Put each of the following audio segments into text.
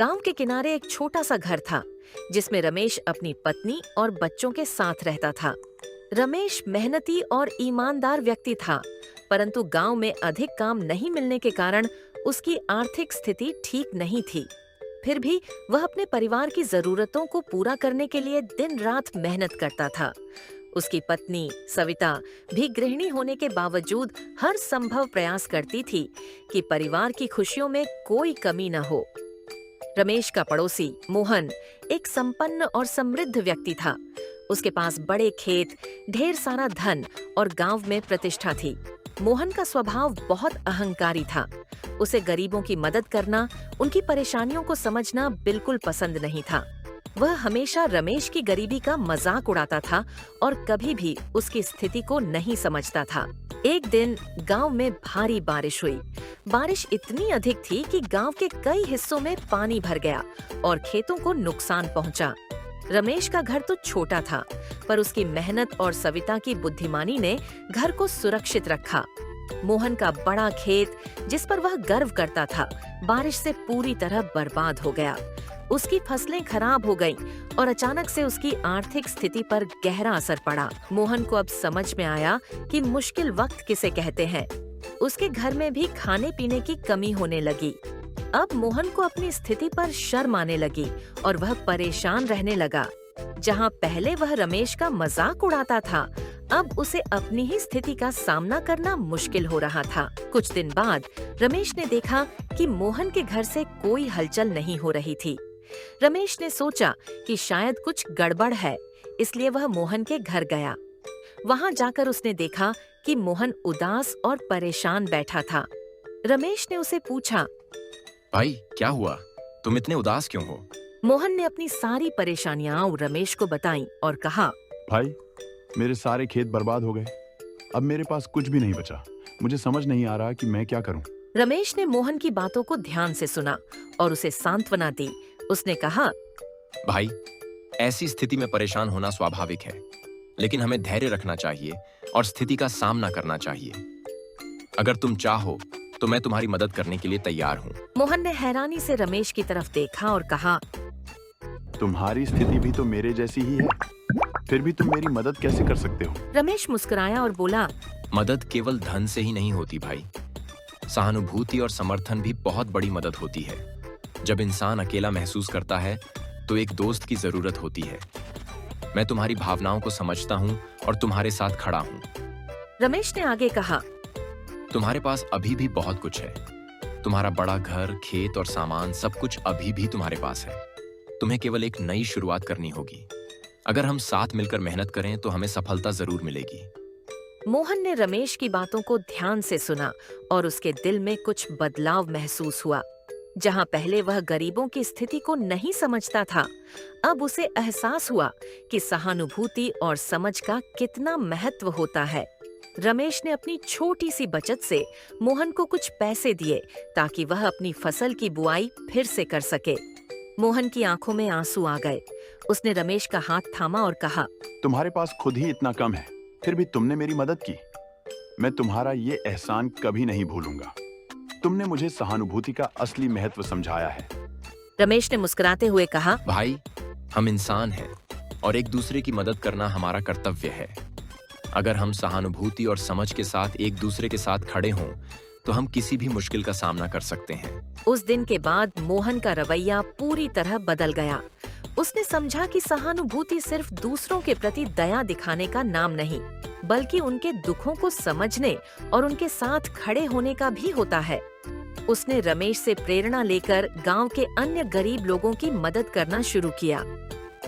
गांव के किनारे एक छोटा सा घर था जिसमें रमेश अपनी पत्नी और बच्चों के साथ रहता था। रमेश मेहनती और ईमानदार व्यक्ति था, परंतु गांव में अधिक काम नहीं मिलने के कारण उसकी आर्थिक स्थिति ठीक नहीं थी। फिर भी वह अपने परिवार की जरूरतों को पूरा करने के लिए दिन रात मेहनत करता था। उसकी पत्नी सविता भी गृहिणी होने के बावजूद हर संभव प्रयास करती थी कि परिवार की खुशियों में कोई कमी न हो। रमेश का पड़ोसी मोहन एक संपन्न और समृद्ध व्यक्ति था। उसके पास बड़े खेत, ढेर सारा धन और गांव में प्रतिष्ठा थी। मोहन का स्वभाव बहुत अहंकारी था। उसे गरीबों की मदद करना, उनकी परेशानियों को समझना बिल्कुल पसंद नहीं था। वह हमेशा रमेश की गरीबी का मजाक उड़ाता था और कभी भी उसकी स्थिति को नहीं समझता था। एक दिन गांव में भारी बारिश हुई। बारिश इतनी अधिक थी कि गांव के कई हिस्सों में पानी भर गया और खेतों को नुकसान पहुंचा। रमेश का घर तो छोटा था, पर उसकी मेहनत और सविता की बुद्धिमानी ने घर को सुरक्षित रखा। मोहन का बड़ा खेत, जिस पर वह गर्व करता था, बारिश से पूरी तरह बर्बाद हो गया। उसकी फसलें खराब हो गईं और अचानक से उसकी आर्थिक स्थिति पर गहरा असर पड़ा। मोहन को अब समझ में आया कि मुश्किल वक्त किसे कहते हैं। उसके घर में भी खाने पीने की कमी होने लगी। अब मोहन को अपनी स्थिति पर शर्म आने लगी और वह परेशान रहने लगा। जहां पहले वह रमेश का मजाक उड़ाता था, अब उसे अपनी ही स्थिति का सामना करना मुश्किल हो रहा था। कुछ दिन बाद रमेश ने देखा कि मोहन के घर से कोई हलचल नहीं हो रही थी। रमेश ने सोचा कि शायद कुछ गड़बड़ है, इसलिए वह मोहन के घर गया। वहां जाकर उसने देखा कि मोहन उदास और परेशान बैठा था। रमेश ने उसे पूछा, भाई क्या हुआ? तुम इतने उदास क्यों हो? मोहन ने अपनी सारी परेशानियां रमेश को बताई और कहा, भाई, मेरे सारे खेत बर्बाद हो गए। अब मेरे पास कुछ भी नहीं बचा। मुझे समझ नहीं आ रहा कि मैं क्या करूं। रमेश ने मोहन की बातों को ध्यान से सुना और उसे सांत्वना दी। उसने कहा, भाई, ऐसी स्थिति में परेशान होना स्वाभाविक है, लेकिन हमें धैर्य रखना चाहिए और स्थिति का सामना करना चाहिए। अगर तुम चाहो तो मैं तुम्हारी मदद करने के लिए तैयार हूँ। मोहन ने हैरानी से रमेश की तरफ देखा और कहा, तुम्हारी स्थिति भी तो मेरे जैसी ही है, फिर भी तुम मेरी मदद कैसे कर सकते हो? रमेश मुस्कुराया और बोला, मदद केवल धन से ही नहीं होती भाई। सहानुभूति और समर्थन भी बहुत बड़ी मदद होती है। जब इंसान अकेला महसूस करता है तो एक दोस्त की जरूरत होती है। मैं तुम्हारी भावनाओं को समझता हूँ और तुम्हारे साथ खड़ा हूँ। रमेश ने आगे कहा, तुम्हारे पास अभी भी बहुत कुछ है। तुम्हारा बड़ा घर, खेत और सामान, सब कुछ अभी भी तुम्हारे पास है। तुम्हें केवल एक नई शुरुआत करनी होगी। अगर हम साथ मिलकर मेहनत करें तो हमें सफलता जरूर मिलेगी। मोहन ने रमेश की बातों को ध्यान से सुना और उसके दिल में कुछ बदलाव महसूस हुआ। जहां पहले वह गरीबों की स्थिति को नहीं समझता था, अब उसे एहसास हुआ कि सहानुभूति और समझ का कितना महत्व होता है। रमेश ने अपनी छोटी सी बचत से मोहन को कुछ पैसे दिए ताकि वह अपनी फसल की बुआई फिर से कर सके। मोहन की आंखों में आंसू आ गए। उसने रमेश का हाथ थामा और कहा, तुम्हारे पास खुद ही इतना कम है, फिर भी तुमने मेरी मदद की। मैं तुम्हारा ये एहसान कभी नहीं भूलूंगा। तुमने मुझे सहानुभूति का असली महत्व समझाया है। रमेश ने मुस्कुराते हुए कहा, भाई, हम इंसान हैं और एक दूसरे की मदद करना हमारा कर्तव्य है। अगर हम सहानुभूति और समझ के साथ एक दूसरे के साथ खड़े हों तो हम किसी भी मुश्किल का सामना कर सकते हैं। उस दिन के बाद मोहन का रवैया पूरी तरह बदल गया। उसने समझा कि सहानुभूति सिर्फ दूसरों के प्रति दया दिखाने का नाम नहीं, बल्कि उनके दुखों को समझने और उनके साथ खड़े होने का भी होता है। उसने रमेश से प्रेरणा लेकर गांव के अन्य गरीब लोगों की मदद करना शुरू किया।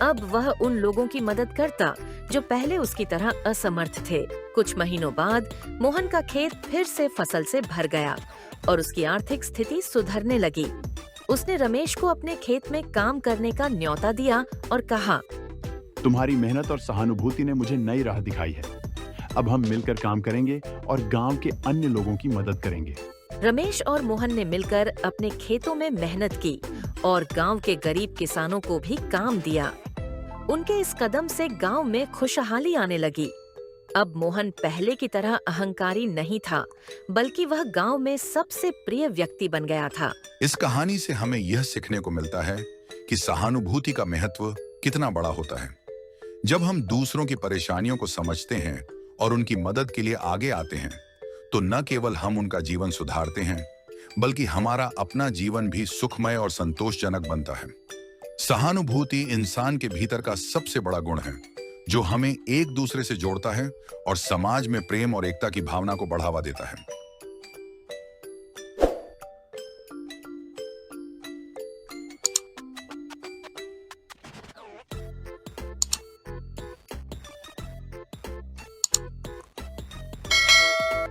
अब वह उन लोगों की मदद करता जो पहले उसकी तरह असमर्थ थे। कुछ महीनों बाद मोहन का खेत फिर से फसल से भर गया और उसकी आर्थिक स्थिति सुधरने लगी। उसने रमेश को अपने खेत में काम करने का न्योता दिया और कहा, तुम्हारी मेहनत और सहानुभूति ने मुझे नई राह दिखाई है। अब हम मिलकर काम करेंगे और गांव के अन्य लोगों की मदद करेंगे। रमेश और मोहन ने मिलकर अपने खेतों में मेहनत की और गांव के गरीब किसानों को भी काम दिया। उनके इस कदम से गांव में खुशहाली आने लगी। अब मोहन पहले की तरह अहंकारी नहीं था, बल्कि वह गांव में सबसे प्रिय व्यक्ति बन गया था। इस कहानी से हमें यह सीखने को मिलता है कि सहानुभूति का महत्व कितना बड़ा होता है। जब हम दूसरों की परेशानियों को समझते हैं और उनकी मदद के लिए आगे आते हैं, तो न केवल हम उनका जीवन सुधारते हैं, बल्कि हमारा अपना जीवन भी सुखमय और संतोषजनक बनता है। सहानुभूति इंसान के भीतर का सबसे बड़ा गुण है, जो हमें एक दूसरे से जोड़ता है और समाज में प्रेम और एकता की भावना को बढ़ावा देता है।